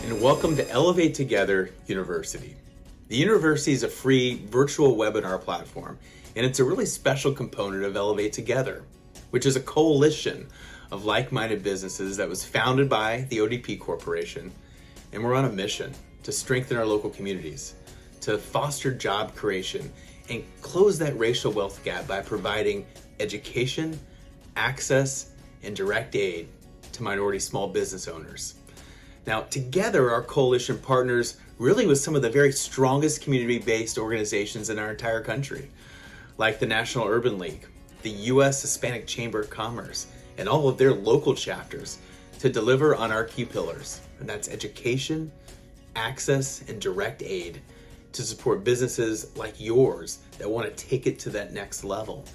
and welcome to Elevate Together University. The university is a free virtual webinar platform, and it's a really special component of Elevate Together, which is a coalition of like-minded businesses that was founded by the ODP Corporation, and we're on a mission to strengthen our local communities, to foster job creation, and close that racial wealth gap by providing education, access, and direct aid to minority small business owners. Now, together, our coalition partners really with some of the very strongest community-based organizations in our entire country, like the National Urban League, the U.S. Hispanic Chamber of Commerce, and all of their local chapters to deliver on our key pillars, and that's education, access, and direct aid to support businesses like yours that want to take it to that next level.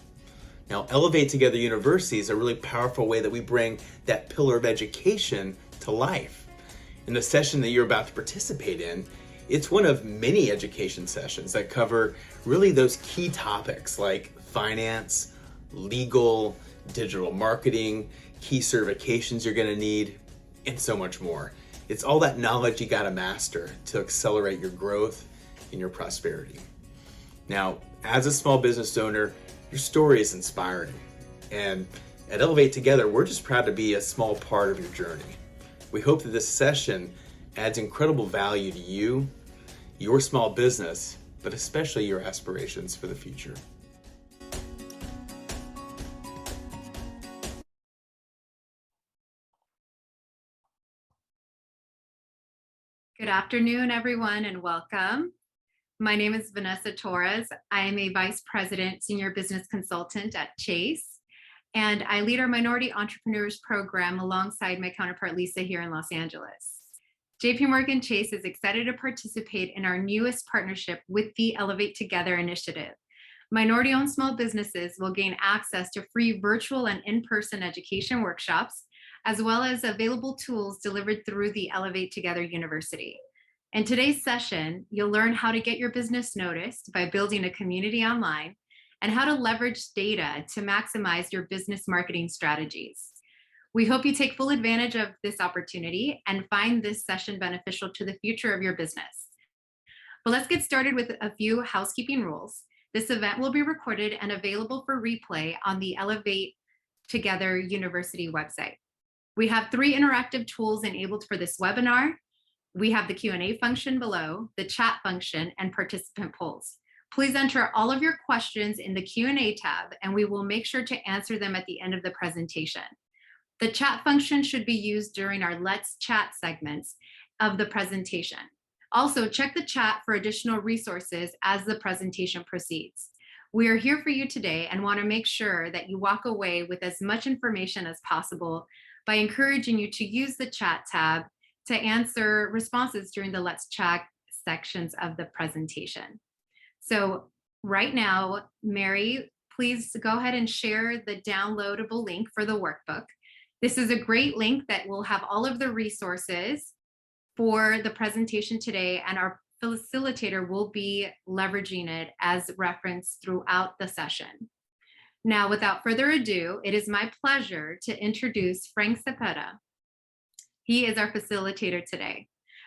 Now, Elevate Together University is a really powerful way that we bring that pillar of education to life. In the session that you're about to participate in, it's one of many education sessions that cover really those key topics like finance, legal, digital marketing, key certifications you're going to need, and so much more. It's all that knowledge you got to master to accelerate your growth and your prosperity. Now, as a small business owner, your story is inspiring. And at Elevate Together, we're just proud to be a small part of your journey. We hope that this session adds incredible value to you, your small business, but especially your aspirations for the future. Good afternoon, everyone, and welcome. My name is Vanessa Torres. I am a Vice President Senior Business Consultant at Chase, and I lead our Minority Entrepreneurs Program alongside my counterpart Lisa here in Los Angeles. JP Morgan Chase is excited to participate in our newest partnership with the Elevate Together initiative. Minority-owned small businesses will gain access to free virtual and in-person education workshops, as well as available tools delivered through the Elevate Together University. In today's session, you'll learn how to get your business noticed by building a community online and how to leverage data to maximize your business marketing strategies. We hope you take full advantage of this opportunity and find this session beneficial to the future of your business. But let's get started with a few housekeeping rules. This event will be recorded and available for replay on the Elevate Together University website. We have 3 interactive tools enabled for this webinar. We have the Q&A function below, the chat function, and participant polls. Please enter all of your questions in the Q&A tab, and we will make sure to answer them at the end of the presentation. The chat function should be used during our Let's Chat segments of the presentation. Also, check the chat for additional resources as the presentation proceeds. We are here for you today and want to make sure that you walk away with as much information as possible by encouraging you to use the chat tab to answer responses during the Let's Chat sections of the presentation. So right now, Mary, please go ahead and share the downloadable link for the workbook. This is a great link that will have all of the resources for the presentation today, and our facilitator will be leveraging it as reference throughout the session. Now, without further ado, it is my pleasure to introduce Frank Cepeda. He is our facilitator today.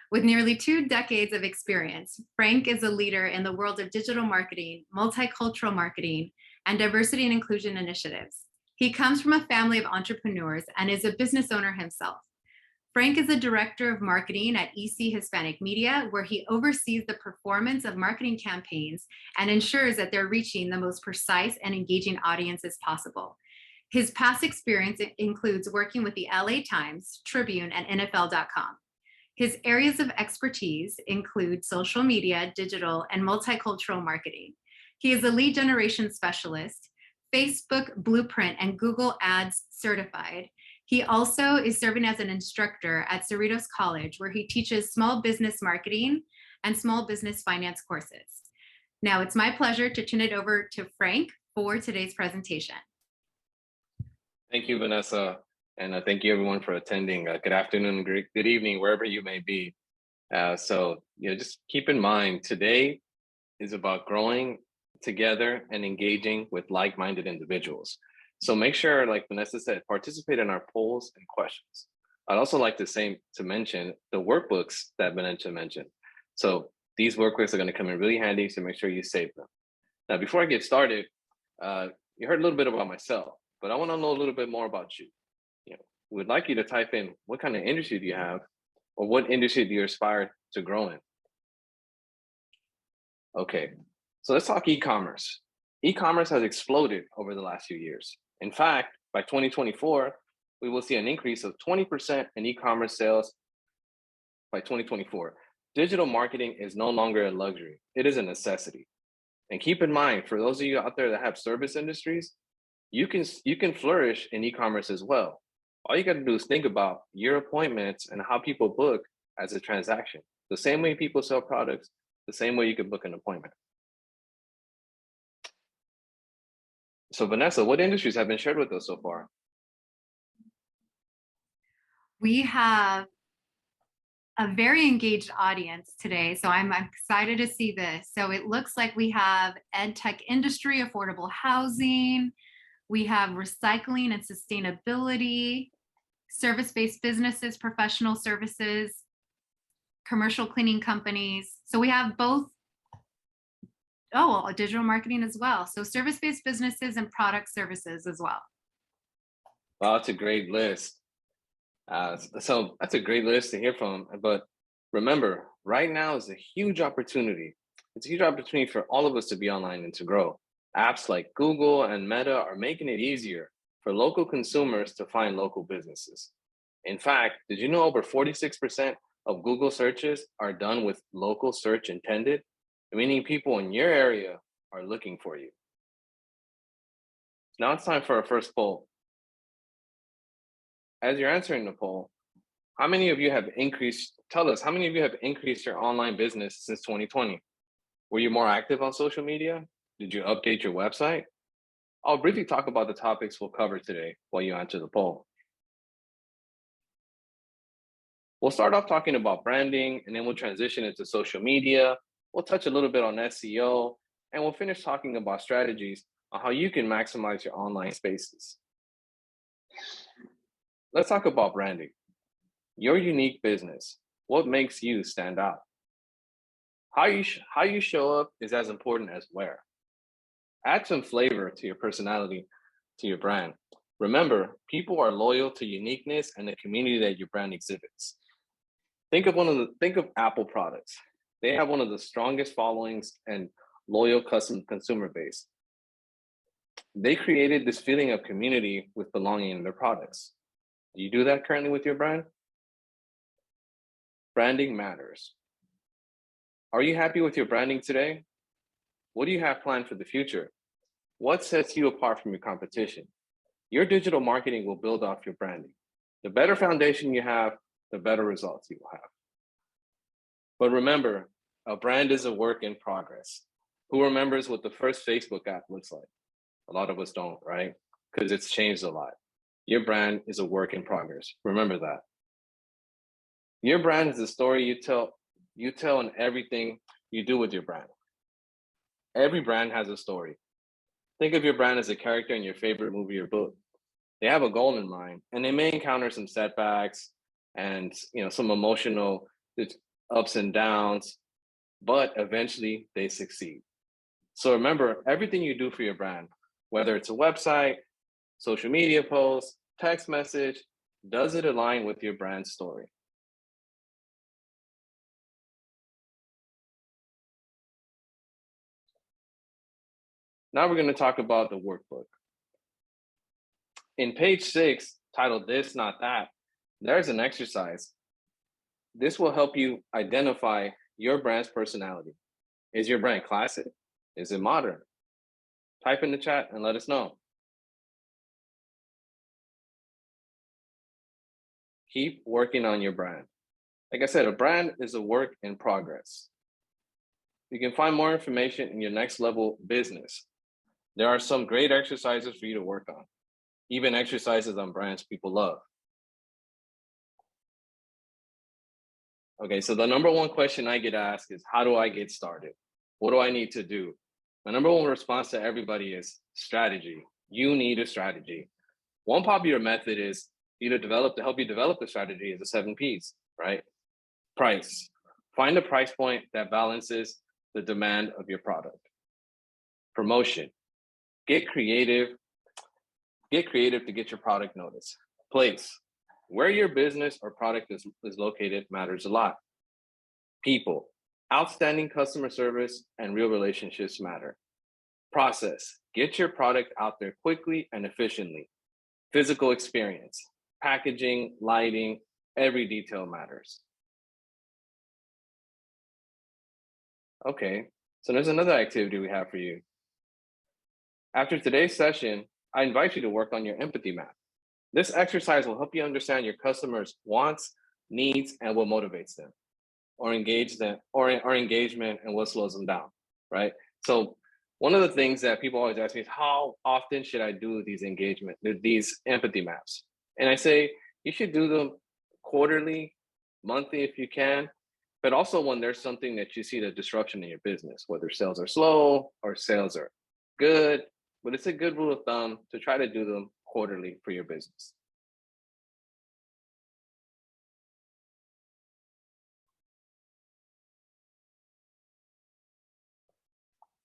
With nearly 2 decades of experience, Frank is a leader in the world of digital marketing, multicultural marketing, and diversity and inclusion initiatives. He comes from a family of entrepreneurs and is a business owner himself. Frank is a director of marketing at EC Hispanic Media, where he oversees the performance of marketing campaigns and ensures that they're reaching the most precise and engaging audiences possible. His past experience includes working with the LA Times, Tribune, and NFL.com. His areas of expertise include social media, digital, and multicultural marketing. He is a lead generation specialist, Facebook Blueprint and Google Ads certified. He also is serving as an instructor at Cerritos College, where he teaches small business marketing and small business finance courses. Now it's my pleasure to turn it over to Frank for today's presentation. Thank you, Vanessa. And thank you everyone for attending. Good afternoon, good evening, wherever you may be. Just keep in mind, today is about growing together and engaging with like-minded individuals. So make sure, like Vanessa said, participate in our polls and questions. I'd also like to mention the workbooks that Vanessa mentioned. So these workbooks are going to come in really handy, so make sure you save them. Now, before I get started, you heard a little bit about myself, but I want to know a little bit more about you. We'd like you to type in what kind of industry do you have, or what industry do you aspire to grow in? Okay, so let's talk e-commerce. E-commerce has exploded over the last few years. In fact, by 2024, we will see an increase of 20% in e-commerce sales by 2024. Digital marketing is no longer a luxury, it is a necessity. And keep in mind, for those of you out there that have service industries, you can flourish in e-commerce as well. All you got to do is think about your appointments and how people book as a transaction. The same way people sell products, the same way you can book an appointment. So Vanessa, what industries have been shared with us so far? We have a very engaged audience today, so I'm excited to see this. So it looks like we have ed tech industry, affordable housing, we have recycling and sustainability, service-based businesses, professional services, commercial cleaning companies. So we have both, digital marketing as well. So service-based businesses and product services as well. Wow, that's a great list. So that's a great list to hear from. But remember, right now is a huge opportunity. It's a huge opportunity for all of us to be online and to grow. Apps like Google and Meta are making it easier for local consumers to find local businesses. In fact, did you know over 46% of Google searches are done with local search intended, meaning people in your area are looking for you? Now it's time for our first poll. As you're answering the poll, how many of you have increased your online business since 2020? Were you more active on social media? Did you update your website? I'll briefly talk about the topics we'll cover today while you answer the poll. We'll start off talking about branding, and then we'll transition into social media. We'll touch a little bit on SEO, and we'll finish talking about strategies on how you can maximize your online spaces. Let's talk about branding. Your unique business. What makes you stand out? How you show up is as important as where. Add some flavor to your personality, to your brand. Remember, people are loyal to uniqueness and the community that your brand exhibits. Think of Apple products. They have one of the strongest followings and loyal consumer base. They created this feeling of community with belonging in their products. Do you do that currently with your brand? Branding matters. Are you happy with your branding today? What do you have planned for the future? What sets you apart from your competition? Your digital marketing will build off your branding. The better foundation you have, the better results you will have. But remember, a brand is a work in progress. Who remembers what the first Facebook app looks like? A lot of us don't, right? Because it's changed a lot. Your brand is a work in progress. Remember that. Your brand is the story you tell in everything you do with your brand. Every brand has a story. Think of your brand as a character in your favorite movie or book. They have a goal in mind, and they may encounter some setbacks and some emotional ups and downs, but eventually they succeed. So remember, everything you do for your brand, whether it's a website, social media post, text message, does it align with your brand story? Now we're going to talk about the workbook. In page 6, titled This, Not That, there's an exercise. This will help you identify your brand's personality. Is your brand classic? Is it modern? Type in the chat and let us know. Keep working on your brand. Like I said, a brand is a work in progress. You can find more information in your next level business. There are some great exercises for you to work on, even exercises on brands people love. Okay, so the number one question I get asked is, how do I get started? What do I need to do? My number one response to everybody is strategy. You need a strategy. One popular method is to help you develop the strategy is the 7 Ps, right? Price. Find a price point that balances the demand of your product. Promotion. Get creative to get your product noticed. Place. Where your business or product is located matters a lot. People. Outstanding customer service and real relationships matter. Process. Get your product out there quickly and efficiently. Physical experience. Packaging, lighting, every detail matters. Okay, so there's another activity we have for you. After today's session, I invite you to work on your empathy map. This exercise will help you understand your customers' wants, needs, and what motivates them, or engagement and what slows them down, right? So one of the things that people always ask me is, how often should I do these empathy maps? And I say, you should do them quarterly, monthly if you can, but also when there's something that you see the disruption in your business, whether sales are slow or sales are good, but it's a good rule of thumb to try to do them quarterly for your business.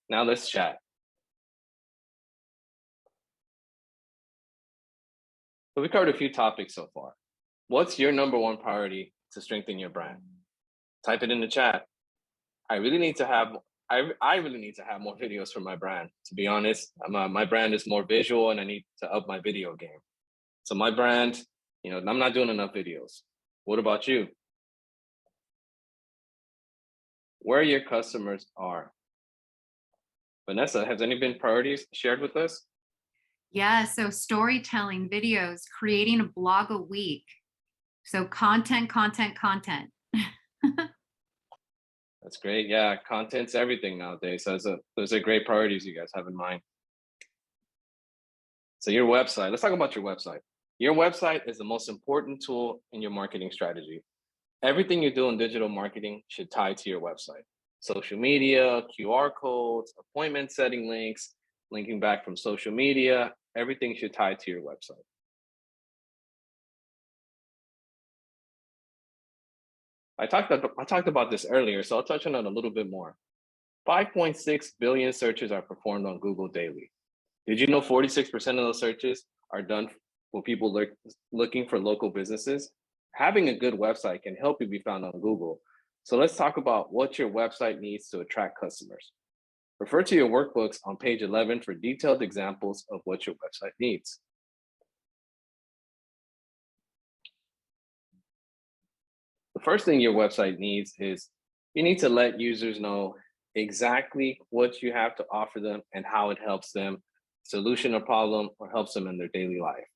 Now let's chat. So we covered a few topics so far. What's your number one priority to strengthen your brand? Type it in the chat. I really need to have more videos for my brand. To be honest, my brand is more visual and I need to up my video game. So my brand, I'm not doing enough videos. What about you? Where your customers are. Vanessa, has any been priorities shared with us? Yeah, so storytelling, videos, creating a blog a week. So content. That's great. Yeah, content's everything nowadays. So those are great priorities you guys have in mind. So your website, let's talk about your website. Your website is the most important tool in your marketing strategy. Everything you do in digital marketing should tie to your website. Social media, QR codes, appointment setting links, linking back from social media, everything should tie to your website. I talked about this earlier, so I'll touch on it a little bit more. 5.6 billion searches are performed on Google daily. Did you know 46% of those searches are done for people looking for local businesses? Having a good website can help you be found on Google. So let's talk about what your website needs to attract customers. Refer to your workbooks on page 11 for detailed examples of what your website needs. The first thing your website needs is you need to let users know exactly what you have to offer them and how it helps them solution a problem or helps them in their daily life.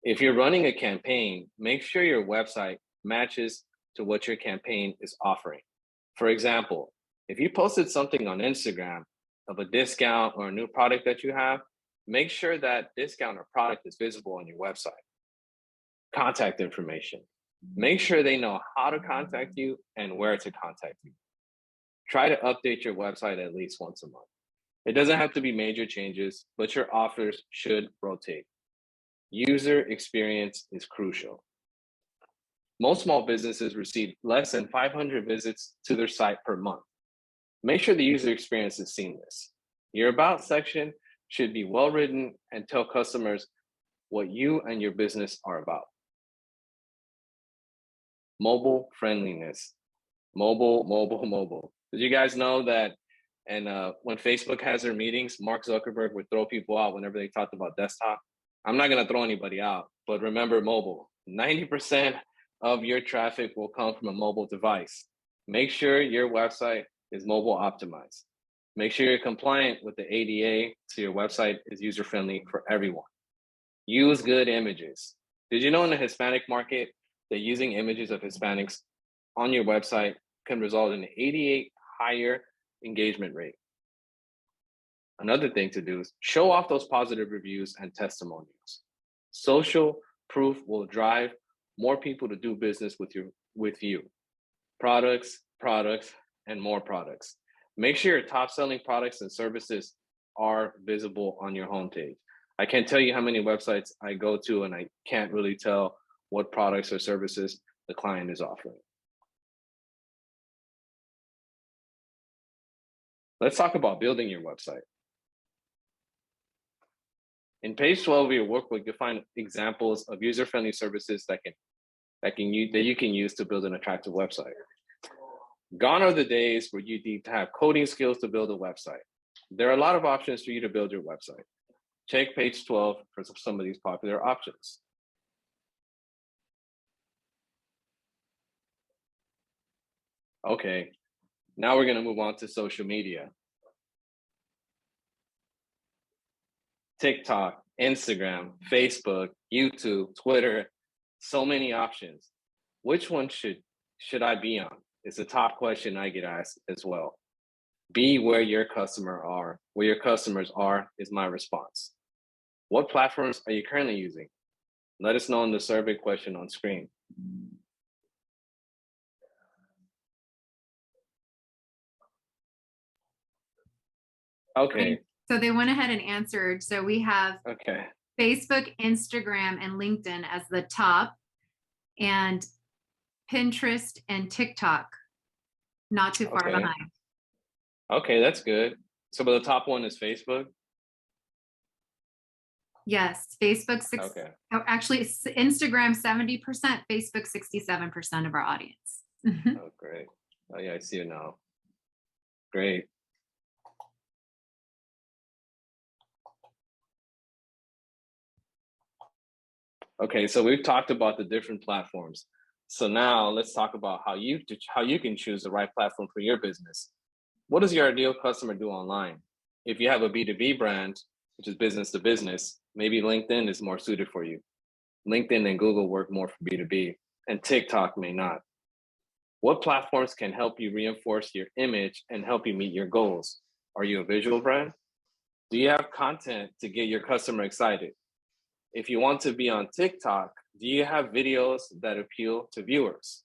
If you're running a campaign, make sure your website matches to what your campaign is offering. For example, if you posted something on Instagram of a discount or a new product that you have, make sure that discount or product is visible on your website. Contact information. Make sure they know how to contact you and where to contact you. Try to update your website at least once a month. It doesn't have to be major changes, but your offers should rotate. User experience is crucial. Most small businesses receive less than 500 visits to their site per month. Make sure the user experience is seamless. Your About section should be well written and tell customers what you and your business are about. Mobile friendliness. Mobile. Did you guys know that? And when Facebook has their meetings, Mark Zuckerberg would throw people out whenever they talked about desktop. I'm not going to throw anybody out, but remember mobile. 90% of your traffic will come from a mobile device. Make sure your website is mobile optimized. Make sure you're compliant with the ADA so your website is user-friendly for everyone. Use good images. Did you know in the Hispanic market that using images of Hispanics on your website can result in an 88 higher engagement rate? Another thing to do is show off those positive reviews and testimonials. Social proof will drive more people to do business with you. Products, and more products. Make sure your top selling products and services are visible on your homepage. I can't tell you how many websites I go to and I can't really tell what products or services the client is offering. Let's talk about building your website. In page 12 of your workbook, you'll find examples of user-friendly services that you can use to build an attractive website. Gone are the days where you need to have coding skills to build a website. There are a lot of options for you to build your website. Check page 12 for some of these popular options. Okay, now we're going to move on to social media. TikTok, Instagram, Facebook, YouTube, Twitter, so many options. Which one should I be on? It's a top question I get asked as well. Be where your customers are is my response. What platforms are you currently using? Let us know in the survey question on screen. Okay. So they went ahead and answered. So we have Okay. Facebook, Instagram, and LinkedIn as the top, and Pinterest and TikTok not too far Okay. behind. Okay, that's good. So, but the top one is Facebook. Yes, Facebook Okay. actually Instagram 70%, Facebook 67% of our audience. Oh, great. Oh, yeah, I see it now. Great. Okay, so we've talked about the different platforms. So now let's talk about how you can choose the right platform for your business. What does your ideal customer do online? If you have a B2B brand, which is business to business, maybe LinkedIn is more suited for you. LinkedIn and Google work more for B2B, and TikTok may not. What platforms can help you reinforce your image and help you meet your goals? Are you a visual brand? Do you have content to get your customer excited? If you want to be on TikTok, do you have videos that appeal to viewers?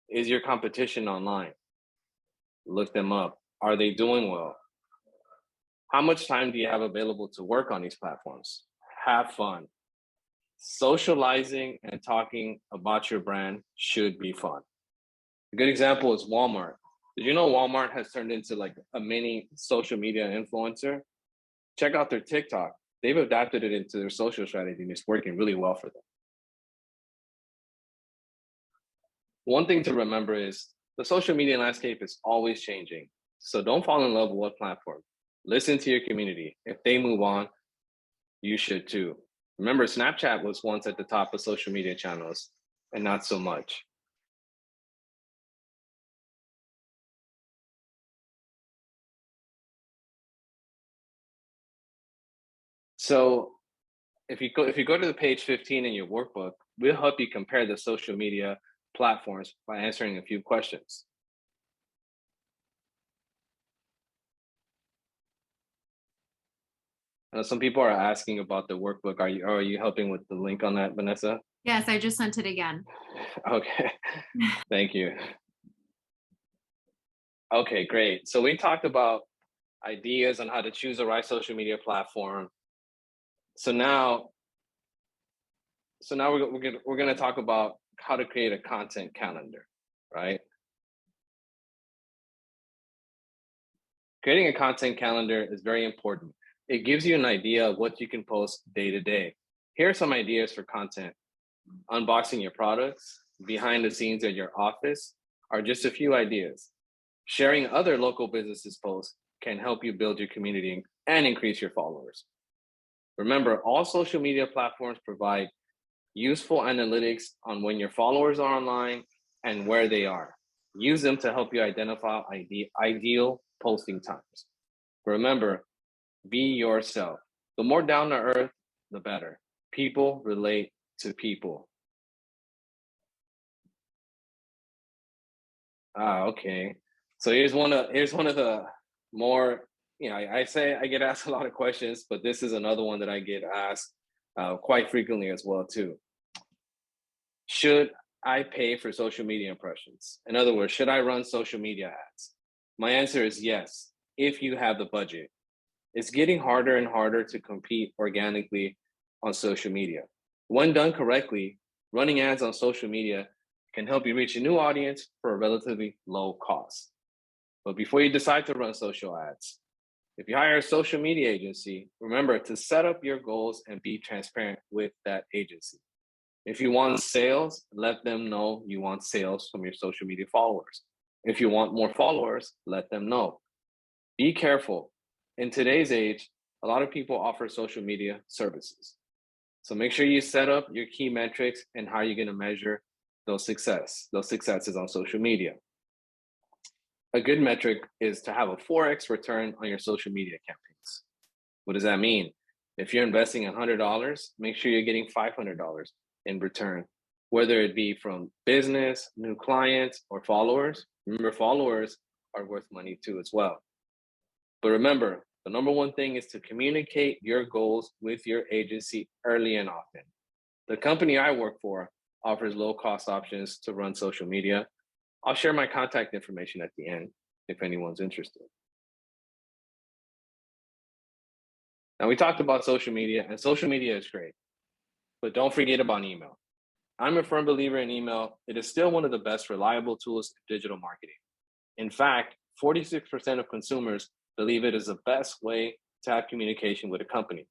Is your competition online? Look them up. Are they doing well? How much time do you have available to work on these platforms? Have fun. Socializing and talking about your brand should be fun. A good example is Walmart. Did you know Walmart has turned into like a mini social media influencer? Check out their TikTok. They've adapted it into their social strategy and it's working really well for them. One thing to remember is the social media landscape is always changing. So don't fall in love with what platform. Listen to your community. If they move on, you should too. Remember, Snapchat was once at the top of social media channels and not so much. So if you go to the page 15 in your workbook, we'll help you compare the social media platforms by answering a few questions. Some people are asking about the workbook. Are you helping with the link on that, Vanessa? Yes, I just sent it again. Okay, thank you. Okay, great. So we talked about ideas on how to choose the right social media platform. So now we're gonna talk about how to create a content calendar, right? Creating a content calendar is very important. It gives you an idea of what you can post day to day. Here are some ideas for content. Unboxing your products, behind the scenes at your office are just a few ideas. Sharing other local businesses posts can help you build your community and increase your followers. Remember, all social media platforms provide useful analytics on when your followers are online and where they are. Use them to help you identify ideal posting times. Remember, be yourself. The more down to earth, the better. People relate to people. Okay. So here's one of the more, I say I get asked a lot of questions, but this is another one that I get asked quite frequently as well too. Should I pay for social media impressions? In other words, should I run social media ads? My answer is yes, if you have the budget. It's getting harder and harder to compete organically on social media. When done correctly, Running ads on social media can help you reach a new audience for a relatively low cost. But before you decide to run social ads, if you hire a social media agency, remember to set up your goals and be transparent with that agency. If you want sales, let them know you want sales from your social media followers. If you want more followers, let them know. Be careful. In today's age, a lot of people offer social media services. So make sure you set up your key metrics and how you're going to measure those successes on social media. A good metric is to have a 4x return on your social media campaigns. What does that mean? If you're investing $100, make sure you're getting $500 in return, whether it be from business, new clients, or followers. Remember, followers are worth money too as well. But remember, the number one thing is to communicate your goals with your agency early and often. The company I work for offers low-cost options to run social media. I'll share my contact information at the end if anyone's interested. Now, we talked about social media, and social media is great, but don't forget about email. I'm a firm believer in email. It is still one of the best reliable tools in digital marketing. In fact, 46% of consumers believe it is the best way to have communication with a company,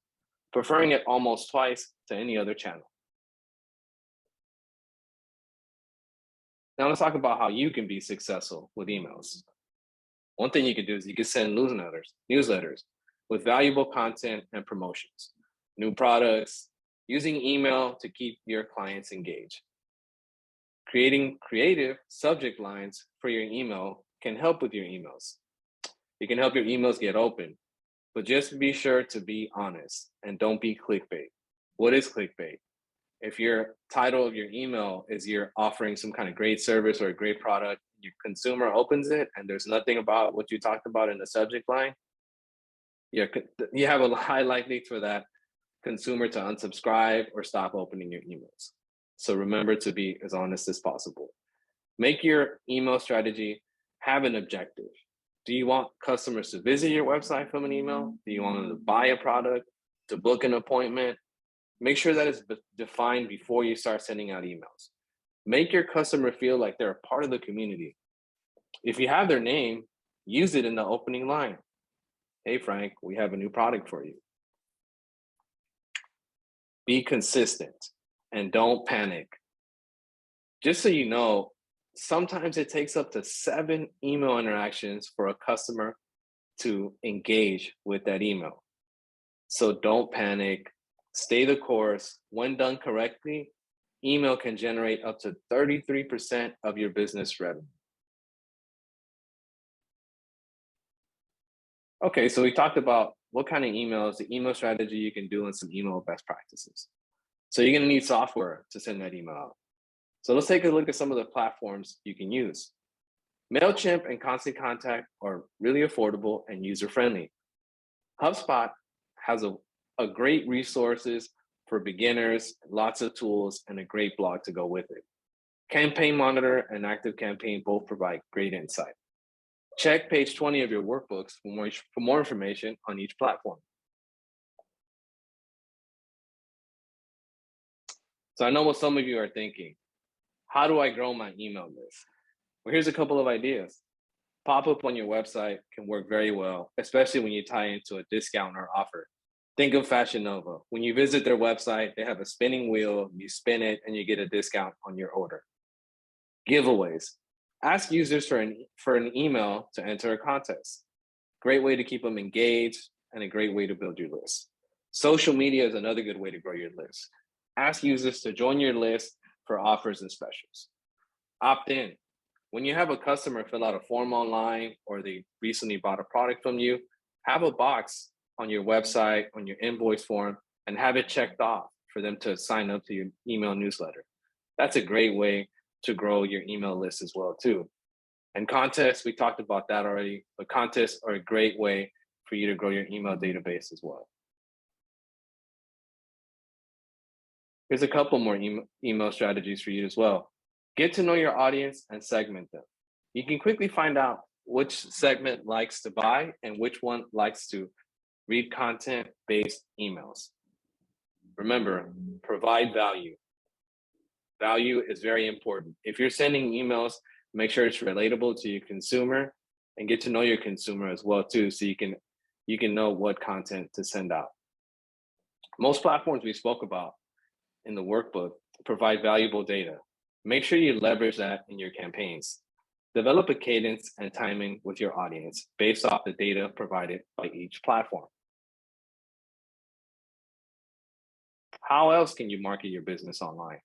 preferring it almost twice to any other channel. Now let's talk about how you can be successful with emails. One thing you can do is you can send newsletters with valuable content and promotions, new products, using email to keep your clients engaged. Creating creative subject lines for your email can help with your emails. It can help your emails get open, but just be sure to be honest and don't be clickbait. What is clickbait? If your title of your email is you're offering some kind of great service or a great product, your consumer opens it and there's nothing about what you talked about in the subject line, you have a high likelihood for that consumer to unsubscribe or stop opening your emails. So remember to be as honest as possible. Make your email strategy have an objective. Do you want customers to visit your website from an email? Do you want them to buy a product, to book an appointment? Make sure that it's defined before you start sending out emails. Make your customer feel like they're a part of the community. If you have their name, use it in the opening line. Hey, Frank, we have a new product for you. Be consistent and don't panic. Just so you know, sometimes it takes up to 7 email interactions for a customer to engage with that email. So don't panic, stay the course. When done correctly, email can generate up to 33% of your business revenue. Okay, so we talked about what kind of emails, the email strategy you can do, and some email best practices. So you're gonna need software to send that email out. So let's take a look at some of the platforms you can use. MailChimp and Constant Contact are really affordable and user-friendly. HubSpot has a great resources for beginners, lots of tools, and a great blog to go with it. Campaign Monitor and ActiveCampaign both provide great insight. Check page 20 of your workbooks for more information on each platform. So I know what some of you are thinking. How do I grow my email list? Well, here's a couple of ideas. Pop-up on your website can work very well, especially when you tie into a discount or offer. Think of Fashion Nova. When you visit their website, they have a spinning wheel, you spin it, and you get a discount on your order. Giveaways. Ask users for an email to enter a contest. Great way to keep them engaged and a great way to build your list. Social media is another good way to grow your list. Ask users to join your list for offers and specials. Opt in. When you have a customer fill out a form online or they recently bought a product from you, have a box on your website, on your invoice form, and have it checked off for them to sign up to your email newsletter. That's a great way to grow your email list as well too. And contests, we talked about that already, but contests are a great way for you to grow your email database as well. Here's a couple more email strategies for you as well. Get to know your audience and segment them. You can quickly find out which segment likes to buy and which one likes to read content-based emails. Remember, provide value. Value is very important. If you're sending emails, make sure it's relatable to your consumer and get to know your consumer as well too, so you can know what content to send out. Most platforms we spoke about in the workbook provide valuable data. Make sure you leverage that in your campaigns. Develop a cadence and timing with your audience based off the data provided by each platform. How else can you market your business online?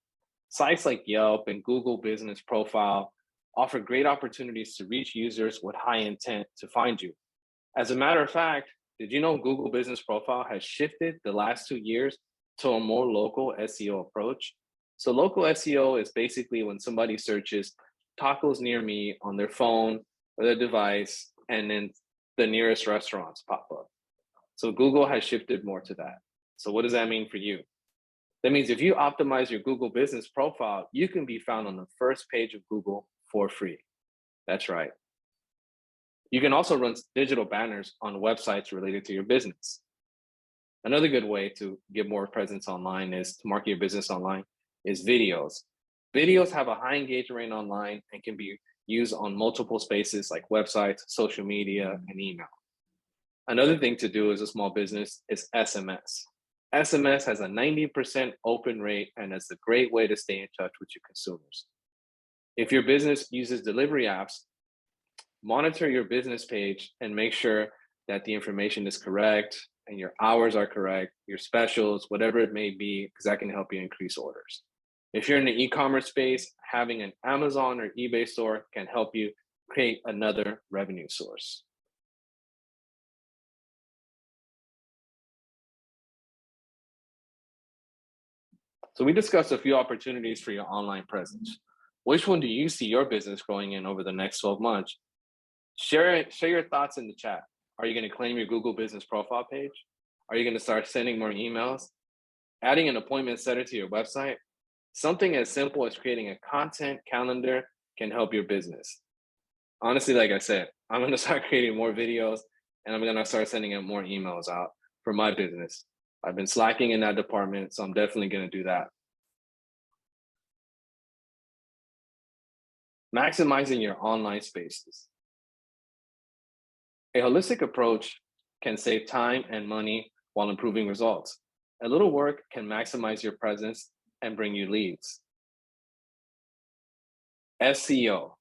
Sites like Yelp and Google Business Profile offer great opportunities to reach users with high intent to find you. As a matter of fact, did you know Google Business Profile has shifted the last 2 years to a more local SEO approach? So local SEO is basically when somebody searches tacos near me on their phone or their device, and then the nearest restaurants pop up. So Google has shifted more to that. So what does that mean for you? That means if you optimize your Google Business Profile, you can be found on the first page of Google for free. That's right. You can also run digital banners on websites related to your business. Another good way to get more presence online is to market your business online is videos. Videos have a high engagement rate online and can be used on multiple spaces like websites, social media, and email. Another thing to do as a small business is SMS. SMS has a 90% open rate and is a great way to stay in touch with your consumers. If your business uses delivery apps, monitor your business page and make sure that the information is correct and your hours are correct, your specials, whatever it may be, because that can help you increase orders. If you're in the e-commerce space, having an Amazon or eBay store can help you create another revenue source. So we discussed a few opportunities for your online presence. Which one do you see your business growing in over the next 12 months? Share your thoughts in the chat. Are you going to claim your Google Business Profile page? Are you going to start sending more emails? Adding an appointment setter to your website? Something as simple as creating a content calendar can help your business. Honestly, like I said, I'm going to start creating more videos and I'm going to start sending out more emails out for my business. I've been slacking in that department, so I'm definitely going to do that. Maximizing your online spaces. A holistic approach can save time and money while improving results. A little work can maximize your presence and bring you leads. SEO.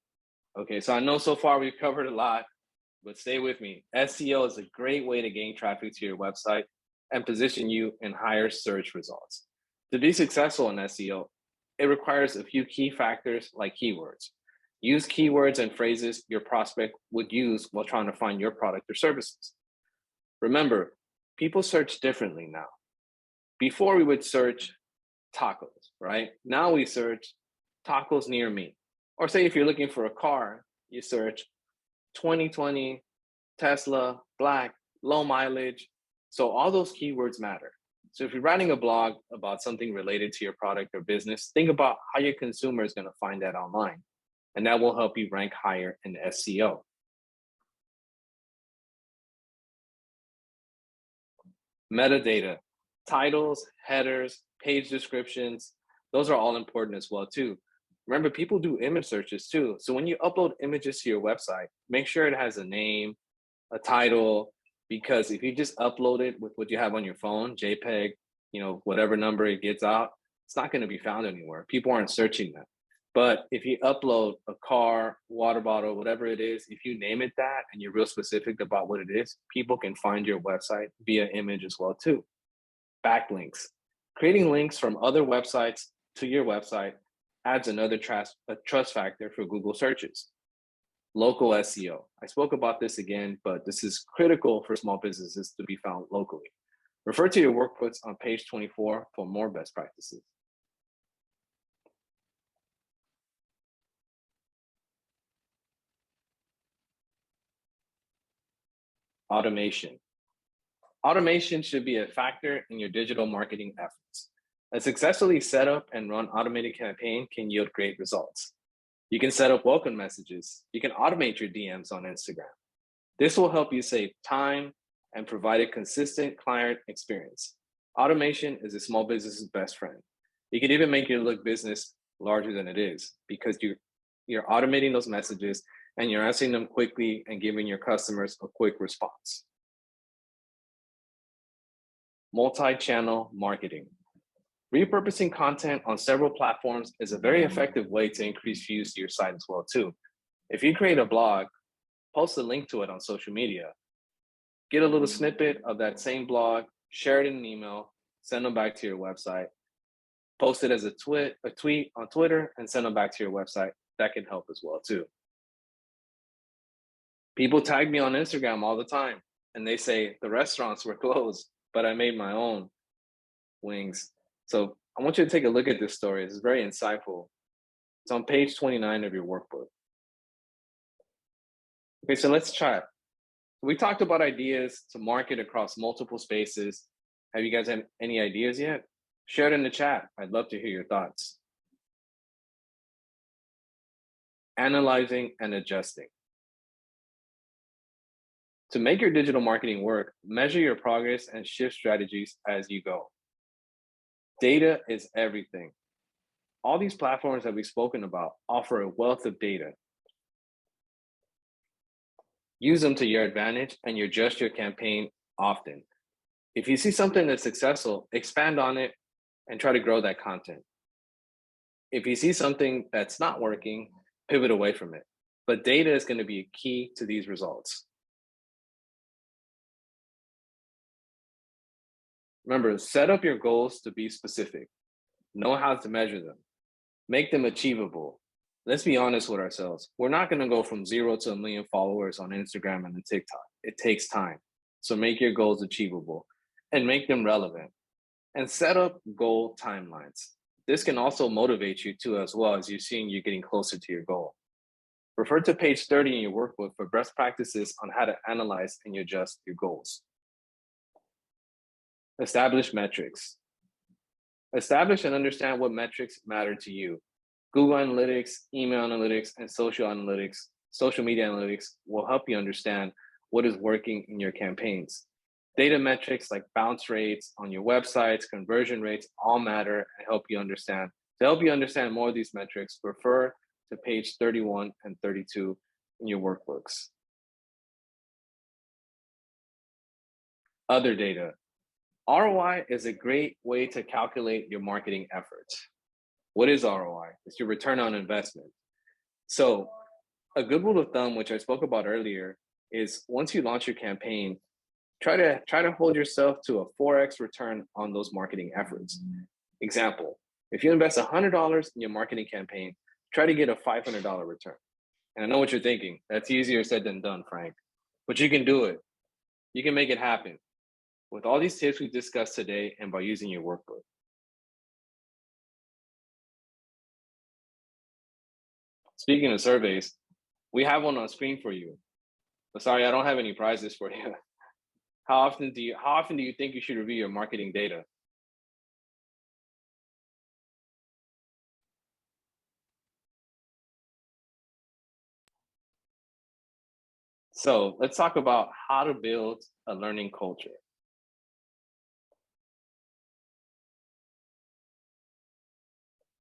Okay, so I know so far we've covered a lot, but stay with me. SEO is a great way to gain traffic to your website and position you in higher search results. To be successful in SEO, it requires a few key factors like keywords. Use keywords and phrases your prospect would use while trying to find your product or services. Remember, people search differently now. Before we would search tacos, right? Now we search tacos near me. Or say if you're looking for a car, you search 2020 Tesla, black, low mileage. So all those keywords matter. So if you're writing a blog about something related to your product or business, think about how your consumer is going to find that online. And that will help you rank higher in SEO. Metadata, titles, headers, page descriptions, those are all important as well too. Remember, people do image searches too. So when you upload images to your website, make sure it has a name, a title, because if you just upload it with what you have on your phone, JPEG, whatever number it gets out, it's not going to be found anywhere. People aren't searching that. But if you upload a car, water bottle, whatever it is, if you name it that and you're real specific about what it is, people can find your website via image as well too. Backlinks. Creating links from other websites to your website adds another trust factor for Google searches. Local SEO. I spoke about this again, but this is critical for small businesses to be found locally. Refer to your workbooks on page 24 for more best practices. Automation. Automation should be a factor in your digital marketing efforts. A successfully set up and run automated campaign can yield great results. You can set up welcome messages. You can automate your DMs on Instagram. This will help you save time and provide a consistent client experience. Automation is a small business's best friend. You can even make your business larger than it is because you're automating those messages and you're answering them quickly and giving your customers a quick response. Multi-channel marketing. Repurposing content on several platforms is a very effective way to increase views to your site as well too. If you create a blog, post a link to it on social media, get a little snippet of that same blog, share it in an email, send them back to your website, post it as a tweet on Twitter and send them back to your website. That can help as well too. People tag me on Instagram all the time and they say the restaurants were closed, but I made my own wings. So I want you to take a look at this story. It's very insightful. It's on page 29 of your workbook. Okay, so let's chat. We talked about ideas to market across multiple spaces. Have you guys had any ideas yet? Share it in the chat. I'd love to hear your thoughts. Analyzing and adjusting. To make your digital marketing work, measure your progress and shift strategies as you go. Data is everything. All these platforms that we've spoken about offer a wealth of data. Use them to your advantage and you adjust your campaign often. If you see something that's successful, expand on it and try to grow that content. If you see something that's not working, pivot away from it. But data is going to be a key to these results. Remember, set up your goals to be specific. Know how to measure them. Make them achievable. Let's be honest with ourselves. We're not going to go from 0 to 1 million followers on Instagram and TikTok. It takes time. So make your goals achievable and make them relevant. And set up goal timelines. This can also motivate you too, as well as you're seeing you're getting closer to your goal. Refer to page 30 in your workbook for best practices on how to analyze and adjust your goals. Establish metrics. Establish and understand what metrics matter to you. Google Analytics, email analytics, and social media analytics will help you understand what is working in your campaigns. Data metrics like bounce rates on your websites, conversion rates, all matter and help you understand. To help you understand more of these metrics, refer to page 31 and 32 in your workbooks. Other data. ROI is a great way to calculate your marketing efforts. What is ROI? It's your return on investment. So a good rule of thumb, which I spoke about earlier, is once you launch your campaign, try to hold yourself to a 4x return on those marketing efforts. Example, if you invest $100 in your marketing campaign, try to get a $500 return. And I know what you're thinking. That's easier said than done, Frank. But you can do it. You can make it happen with all these tips we discussed today and by using your workbook. Speaking of surveys, we have one on screen for you. But sorry, I don't have any prizes for you. How often do you think you should review your marketing data? So let's talk about how to build a learning culture.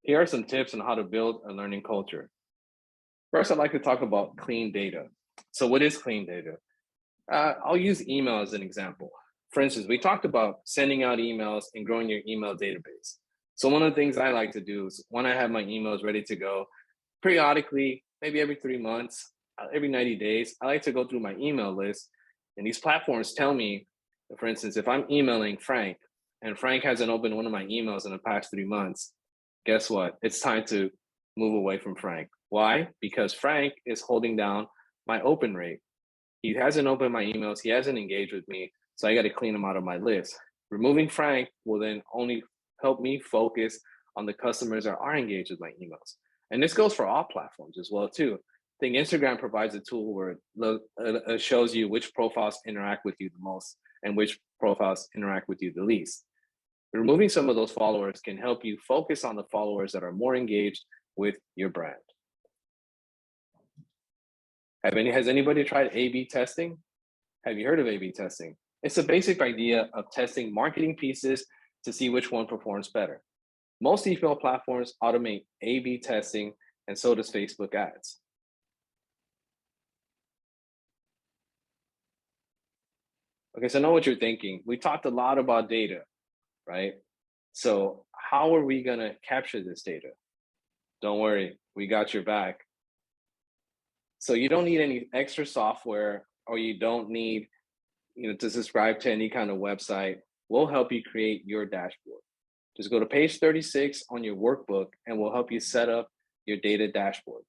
Here are some tips on how to build a learning culture. First, I'd like to talk about clean data. So what is clean data? I'll use email as an example. For instance, we talked about sending out emails and growing your email database. So one of the things I like to do is when I have my emails ready to go, periodically, maybe every 3 months, every 90 days, I like to go through my email list. And these platforms tell me, for instance, if I'm emailing Frank and Frank hasn't opened one of my emails in the past 3 months, guess what? It's time to move away from Frank. Why? Because Frank is holding down my open rate. He hasn't opened my emails. He hasn't engaged with me. So I got to clean him out of my list. Removing Frank will then only help me focus on the customers that are engaged with my emails. And this goes for all platforms as well too. I think Instagram provides a tool where it shows you which profiles interact with you the most and which profiles interact with you the least. Removing some of those followers can help you focus on the followers that are more engaged with your brand. Has anybody tried A/B testing? Have you heard of A/B testing? It's a basic idea of testing marketing pieces to see which one performs better. Most email platforms automate A/B testing, and so does Facebook ads. Okay, so I know what you're thinking. We talked a lot about data, right? So how are we gonna capture this data? Don't worry, we got your back. So you don't need any extra software, or you don't need, to subscribe to any kind of website. We'll help you create your dashboard. Just go to page 36 on your workbook and we'll help you set up your data dashboard.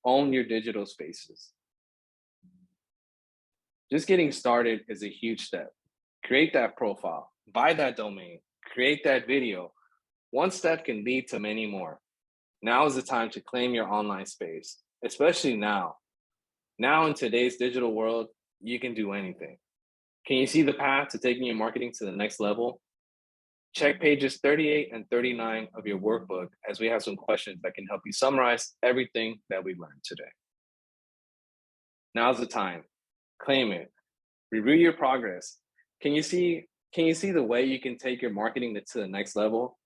Own your digital spaces. Just getting started is a huge step. Create that profile, buy that domain, create that video. One step can lead to many more. Now is the time to claim your online space, especially now. Now in today's digital world, you can do anything. Can you see the path to taking your marketing to the next level? Check pages 38 and 39 of your workbook, as we have some questions that can help you summarize everything that we learned today. Now's the time. Claim it. Review your progress. Can you see the way you can take your marketing to the next level?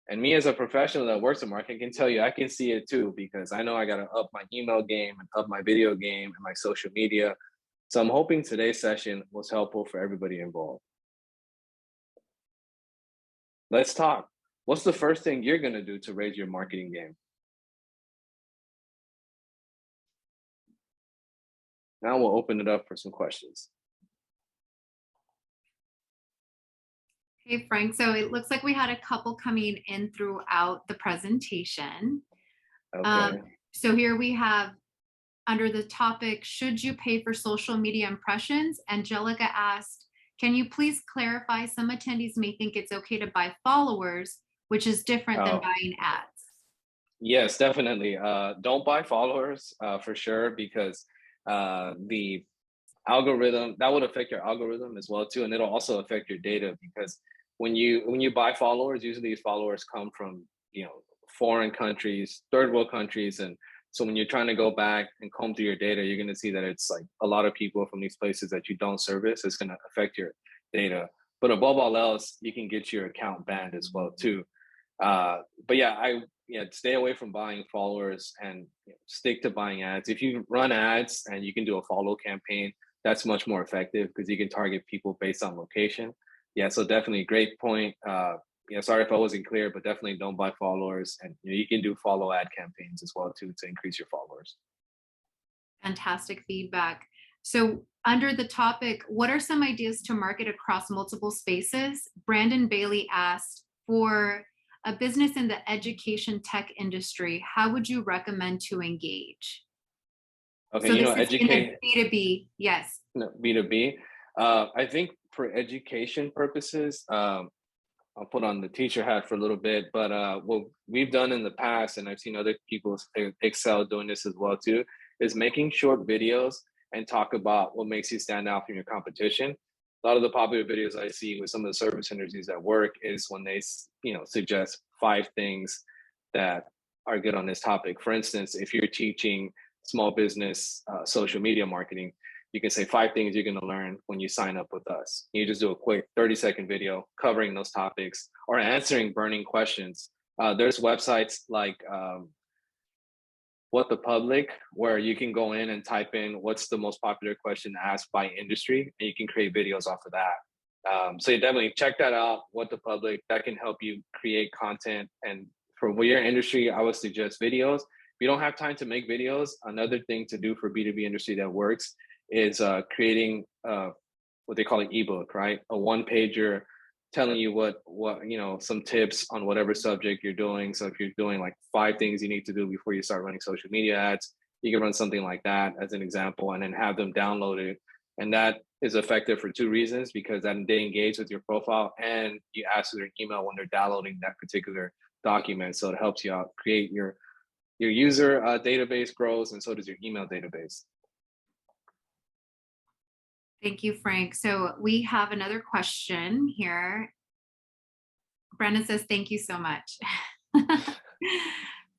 And me as a professional that works in marketing can tell you I can see it too, because I know I got to up my email game and up my video game and my social media. So I'm hoping today's session was helpful for everybody involved. Let's talk. What's the first thing you're going to do to raise your marketing game? Now we'll open it up for some questions. Hey, Frank. So it looks like we had a couple coming in throughout the presentation. Okay. So here we have, under the topic, should you pay for social media impressions? Angelica asked, can you please clarify? Some attendees may think it's okay to buy followers, which is different than buying ads. Yes, definitely. Don't buy followers for sure, because the algorithm, that would affect your algorithm as well too, and it'll also affect your data, because when you buy followers, usually these followers come from foreign countries, third world countries, and so when you're trying to go back and comb through your data, you're going to see that it's like a lot of people from these places that you don't service. It's going to affect your data. But above all else, you can get your account banned as well too. But yeah, stay away from buying followers and stick to buying ads. If you run ads and you can do a follow campaign, that's much more effective because you can target people based on location. Yeah, so definitely great point. Sorry if I wasn't clear, but definitely don't buy followers, and you can do follow ad campaigns as well too to increase your followers. Fantastic feedback. So under the topic, what are some ideas to market across multiple spaces? Brandon Bailey asked, for a business in the education tech industry, how would you recommend to engage? Okay, so educate B2B, yes. No, B2B. I think for education purposes, I'll put on the teacher hat for a little bit, but what we've done in the past, and I've seen other people excel doing this as well too, is making short videos and talk about what makes you stand out from your competition. A lot of the popular videos I see with some of the service industries that work is when they suggest 5 things that are good on this topic. For instance, if you're teaching small business social media marketing, you can say 5 things you're going to learn when you sign up with us. You just do a quick 30-second video covering those topics or answering burning questions. There's websites like What the Public, where you can go in and type in what's the most popular question asked by industry, and you can create videos off of that. So you definitely check that out, What the Public. That can help you create content. And for your industry, I would suggest videos. If you don't have time to make videos, another thing to do for B2B industry that works is creating what they call an ebook, right? A 1-pager telling you what some tips on whatever subject you're doing. So if you're doing like 5 things you need to do before you start running social media ads, you can run something like that as an example, and then have them download it. And that is effective for 2 reasons, because then they engage with your profile and you ask for their email when they're downloading that particular document. So it helps you out, create your user database grows, and so does your email database. Thank you, Frank. So we have another question here. Brandon says, thank you so much.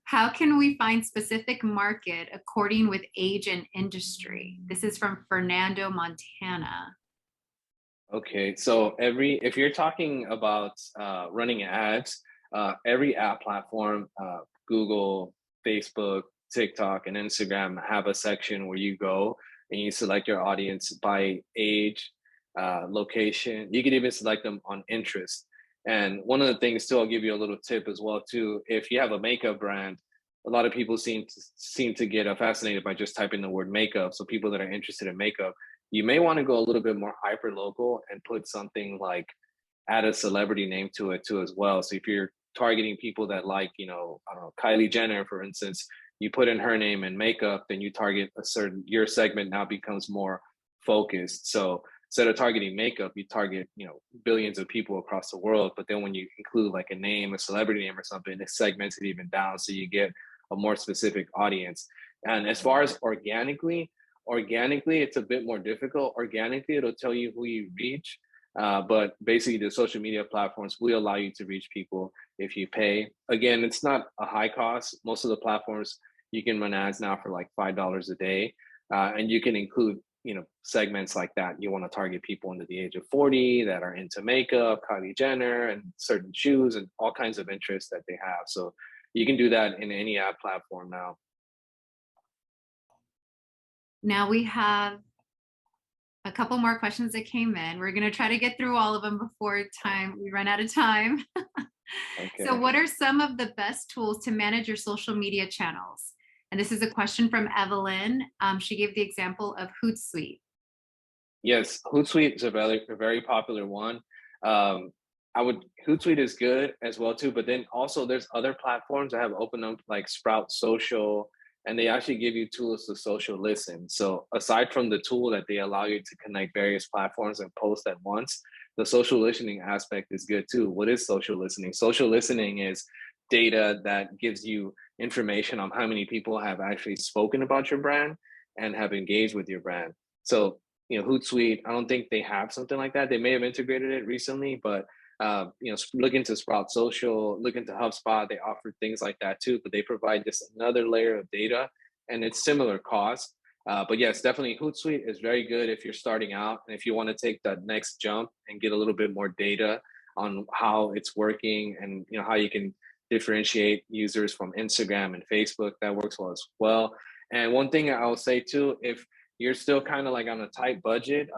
How can we find specific according with age and industry? This is from Fernando, Montana. Okay, so if you're talking about running ads, every ad platform, Google, Facebook, TikTok, and Instagram have a section where you go and you select your audience by age, location. You can even select them on interest. And one of the things too, I'll give you a little tip as well too. If you have a makeup brand, a lot of people seem to get fascinated by just typing the word makeup. So people that are interested in makeup, you may want to go a little bit more hyper local and put something like add a celebrity name to it too as well. So if you're targeting people that like, I don't know, Kylie Jenner, for instance, you put in her name and makeup, then you target a certain, your segment now becomes more focused. So instead of targeting makeup, you target, billions of people across the world. But then when you include like a name, a celebrity name or something, it segments it even down. So you get a more specific audience. And as far as organically it's a bit more difficult. Organically it'll tell you who you reach, but basically the social media platforms will allow you to reach people if you pay. Again, it's not a high cost. Most of the platforms you can run ads now for like $5 a day, and you can include segments like that. You want to target people under the age of 40 that are into makeup, Kylie Jenner, and certain shoes and all kinds of interests that they have. So you can do that in any ad platform now. Now we have a couple more questions that came in. We're going to try to get through all of them before we run out of time. So Okay. what are some of the best tools to manage your social media channels? And this is a question from Evelyn. She gave the example of Hootsuite. Yes, Hootsuite is a very popular one. Um, Hootsuite is good as well too, but then also there's other platforms that have opened up like Sprout Social, and they actually give you tools to social listen. So aside from the tool that they allow you to connect various platforms and post at once, the social listening aspect is good too. What is social listening? Social listening is data that gives you information on how many people have actually spoken about your brand and have engaged with your brand. So Hootsuite, I don't think they have something like that. They may have integrated it recently, but look into Sprout Social, look into HubSpot. They offer things like that too, but they provide just another layer of data, and it's similar cost. But yes, definitely Hootsuite is very good if you're starting out and if you want to take that next jump and get a little bit more data on how it's working and how you can differentiate users from Instagram and Facebook. That works well as well. And one thing I'll say too, if you're still kind of like on a tight budget,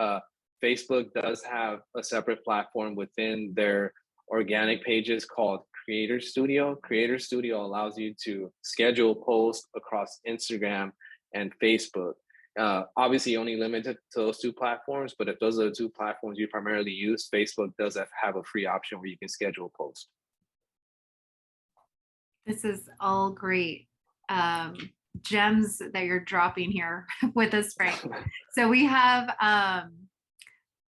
Facebook does have a separate platform within their organic pages called Creator Studio. Creator Studio allows you to schedule posts across Instagram and Facebook. Obviously, only limited to those two platforms, but if those are the two platforms you primarily use, Facebook does have a free option where you can schedule posts. This is all great gems that you're dropping here with us, Frank. So we have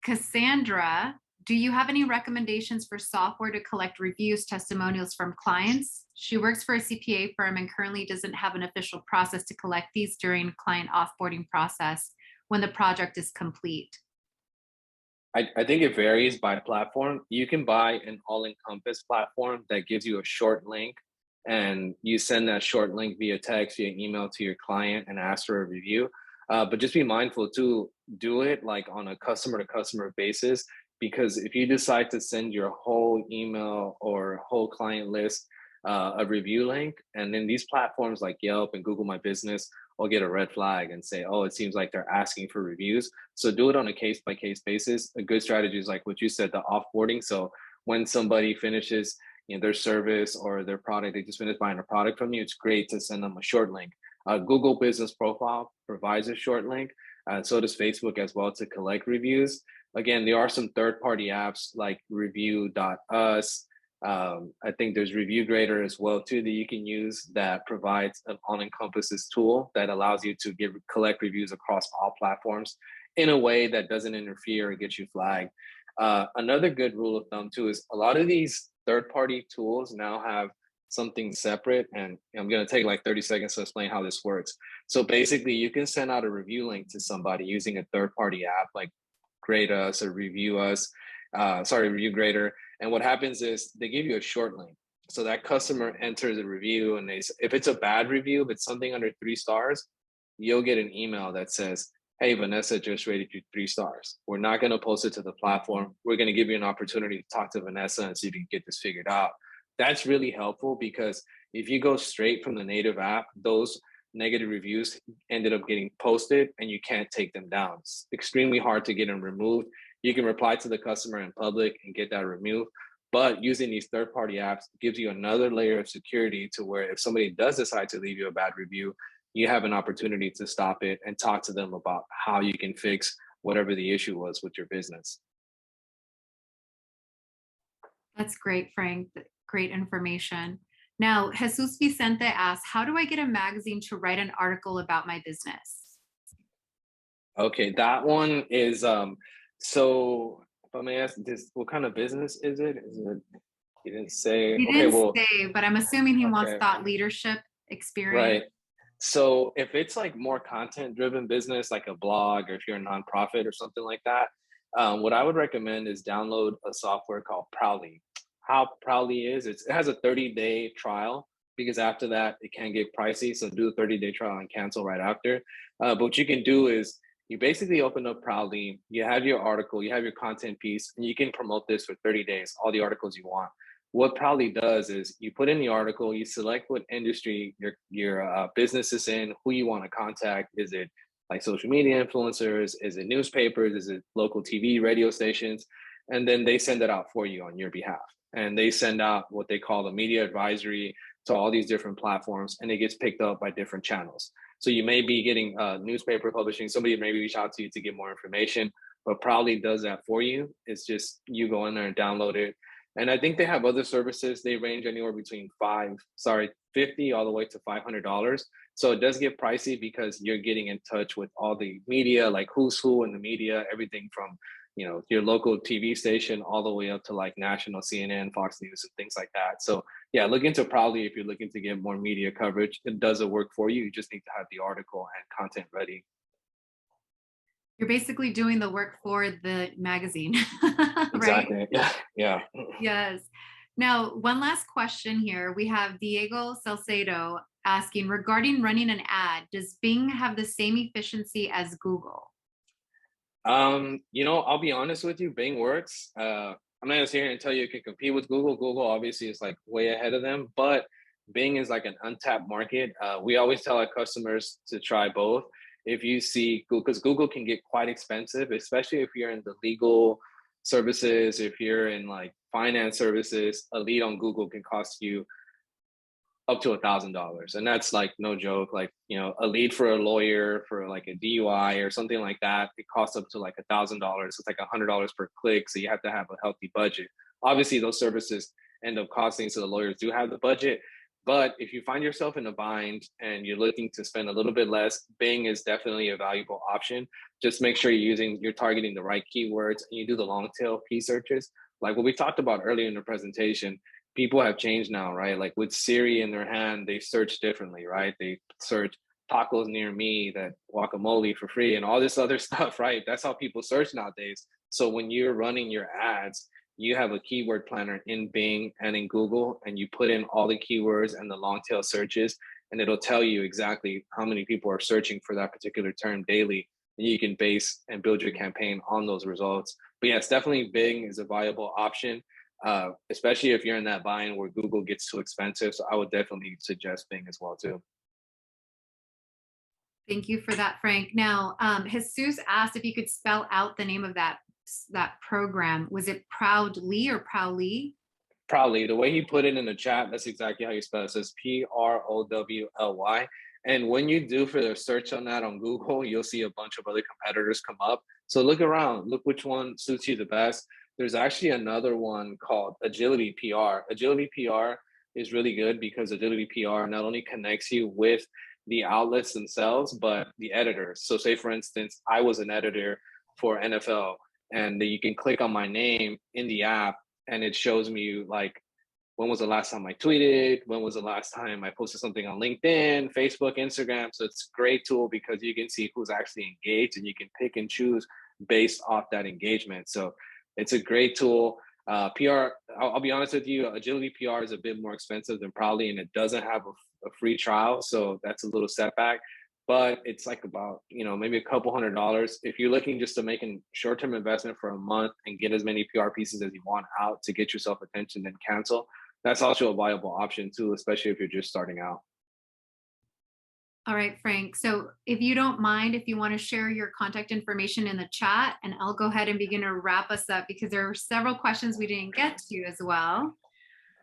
Cassandra. Do you have any recommendations for software to collect reviews, testimonials from clients? She works for a CPA firm and currently doesn't have an official process to collect these during client offboarding process when the project is complete. I think it varies by platform. You can buy an all-encompass platform that gives you a short link, and you send that short link via text, via email to your client and ask for a review. But just be mindful to do it like on a customer to customer basis, because if you decide to send your whole email or whole client list a review link, and then these platforms like Yelp and Google My Business will get a red flag and say, oh, it seems like they're asking for reviews. So do it on a case by case basis. A good strategy is like what you said, the offboarding. So when somebody finishes their service or their product, they just finished buying a product from you, it's great to send them a short link. Google Business Profile provides a short link. So does Facebook as well to collect reviews. Again, there are some third-party apps like Review.us. I think there's ReviewGrader as well too that you can use that provides an all-encompasses tool that allows you to collect reviews across all platforms in a way that doesn't interfere or get you flagged. Another good rule of thumb too is a lot of these third-party tools now have something separate, and I'm going to take like 30 seconds to explain how this works. So basically you can send out a review link to somebody using a third-party app like Grade Us or Review Us, ReviewGrader. And what happens is they give you a short link. So that customer enters a review, and if it's a bad review, if it's something under 3 stars, you'll get an email that says, hey, Vanessa just rated you 3 stars. We're not going to post it to the platform. We're going to give you an opportunity to talk to Vanessa and see if you can get this figured out. That's really helpful because if you go straight from the native app, those negative reviews ended up getting posted and you can't take them down. It's extremely hard to get them removed. You can reply to the customer in public and get that removed. But using these third-party apps gives you another layer of security to where if somebody does decide to leave you a bad review, you have an opportunity to stop it and talk to them about how you can fix whatever the issue was with your business. That's great, Frank. Great information. Now, Jesus Vicente asks, how do I get a magazine to write an article about my business? Okay, that one is so if I may ask this, what kind of business is it? Is it, he didn't say. He Okay, didn't well, say, but I'm assuming he wants okay, thought leadership right. experience. So if it's like more content driven business, like a blog, or if you're a nonprofit or something like that, what I would recommend is download a software called Prowly. How Prowly is, it has a 30-day trial because after that it can get pricey. So do the 30-day trial and cancel right after. But what you can do is you basically open up Prowly, you have your article, you have your content piece, and you can promote this for 30 days, all the articles you want. What Prowly does is you put in the article, you select what industry your business is in, who you want to contact. Is it like social media influencers? Is it newspapers? Is it local TV, radio stations? And then they send it out for you on your behalf. And they send out what they call the media advisory to all these different platforms, and it gets picked up by different channels. So you may be getting newspaper publishing, somebody maybe reach out to you to get more information, but Prowly does that for you. It's just you go in there and download it. And I think they have other services. They range anywhere between 50 all the way to $500. So it does get pricey because you're getting in touch with all the media, like who's who in the media, everything from your local TV station all the way up to like national CNN, Fox News, and things like that. So yeah, look into Prowly if you're looking to get more media coverage. It does the work for you. You just need to have the article and content ready. You're basically doing the work for the magazine, right? Exactly. Yeah. Yeah. Yes. Now, one last question here. We have Diego Salcedo asking regarding running an ad, does Bing have the same efficiency as Google? I'll be honest with you, Bing works. I'm not gonna sit here and tell you it can compete with Google. Google obviously is like way ahead of them, but Bing is like an untapped market. We always tell our customers to try both. If you see Google, because Google can get quite expensive, especially if you're in the legal services, if you're in like finance services, a lead on Google can cost you up to $1,000, and that's like no joke. Like a lead for a lawyer for like a DUI or something like that, it costs up to like $1,000. It's like $100 per click, so you have to have a healthy budget. Obviously, those services end up costing, so the lawyers do have the budget. But if you find yourself in a bind and you're looking to spend a little bit less, Bing is definitely a valuable option. Just make sure you're targeting the right keywords and you do the long tail key searches. Like what we talked about earlier in the presentation, people have changed now, right? Like with Siri in their hand, they search differently, right? They search tacos near me, that guacamole for free, and all this other stuff, right? That's how people search nowadays. So when you're running your ads, you have a keyword planner in Bing and in Google, and you put in all the keywords and the long tail searches, and it'll tell you exactly how many people are searching for that particular term daily. And you can base and build your campaign on those results. But yes, definitely Bing is a viable option, especially if you're in that bind where Google gets too expensive. So I would definitely suggest Bing as well too. Thank you for that, Frank. Now, Jesus asked if you could spell out the name of that program. Was it Proudly or Prowly? Prowly. The way he put it in the chat, that's exactly how you spell it. It says Prowly. And when you do for the search on that on Google, you'll see a bunch of other competitors come up. So look around, look which one suits you the best. There's actually another one called Agility PR. Agility PR is really good because Agility PR not only connects you with the outlets themselves, but the editors. So say for instance, I was an editor for NFL, and you can click on my name in the app and it shows me like when was the last time I tweeted, when was the last time I posted something on LinkedIn, Facebook, Instagram. So it's a great tool because you can see who's actually engaged and you can pick and choose based off that engagement. So it's a great tool. PR, I'll be honest with you, Agility PR is a bit more expensive than Prowly, and it doesn't have a free trial. So that's a little setback. but it's like about, maybe a couple $100. If you're looking just to make a short-term investment for a month and get as many PR pieces as you want out to get yourself attention, then cancel. That's also a viable option too, especially if you're just starting out. All right, Frank. So if you don't mind, if you want to share your contact information in the chat, and I'll go ahead and begin to wrap us up because there are several questions we didn't get to as well.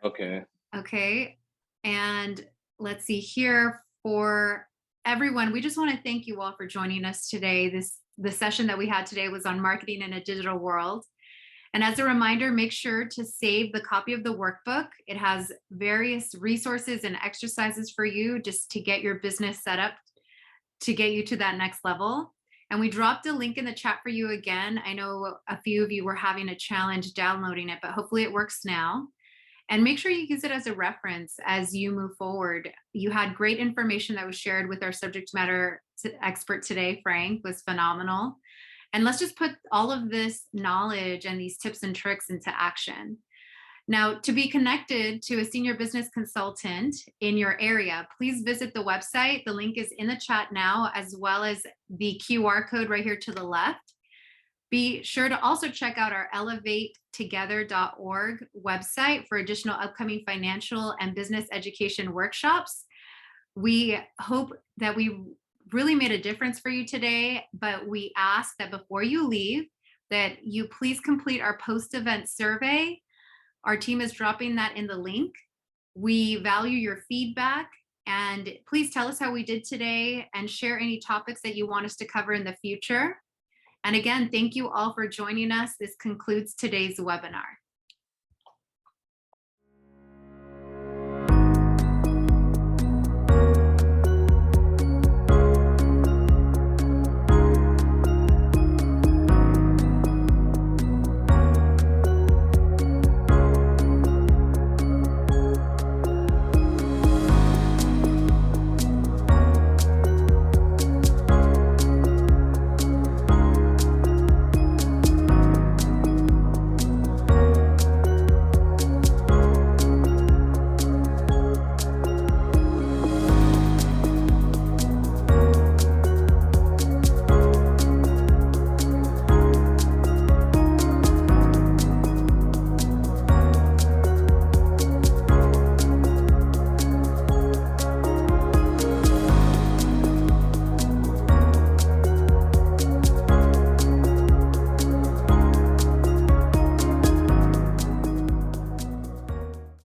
Okay. Okay. And let's see here for everyone. We just want to thank you all for joining us today. The session that we had today was on marketing in a digital world. And as a reminder, make sure to save the copy of the workbook. It has various resources and exercises for you just to get your business set up to get you to that next level. And we dropped a link in the chat for you again. I know a few of you were having a challenge downloading it, but hopefully it works now. And make sure you use it as a reference as you move forward. You had great information that was shared with our subject matter expert today. Frank was phenomenal. And let's just put all of this knowledge and these tips and tricks into action. Now, to be connected to a senior business consultant in your area, please visit the website. The link is in the chat now, as well as the QR code right here to the left. Be sure to also check out our elevatetogether.org website for additional upcoming financial and business education workshops. We hope that we really made a difference for you today, but we ask that before you leave, that you please complete our post-event survey. Our team is dropping that in the link. We value your feedback, and please tell us how we did today and share any topics that you want us to cover in the future. And again, thank you all for joining us. This concludes today's webinar.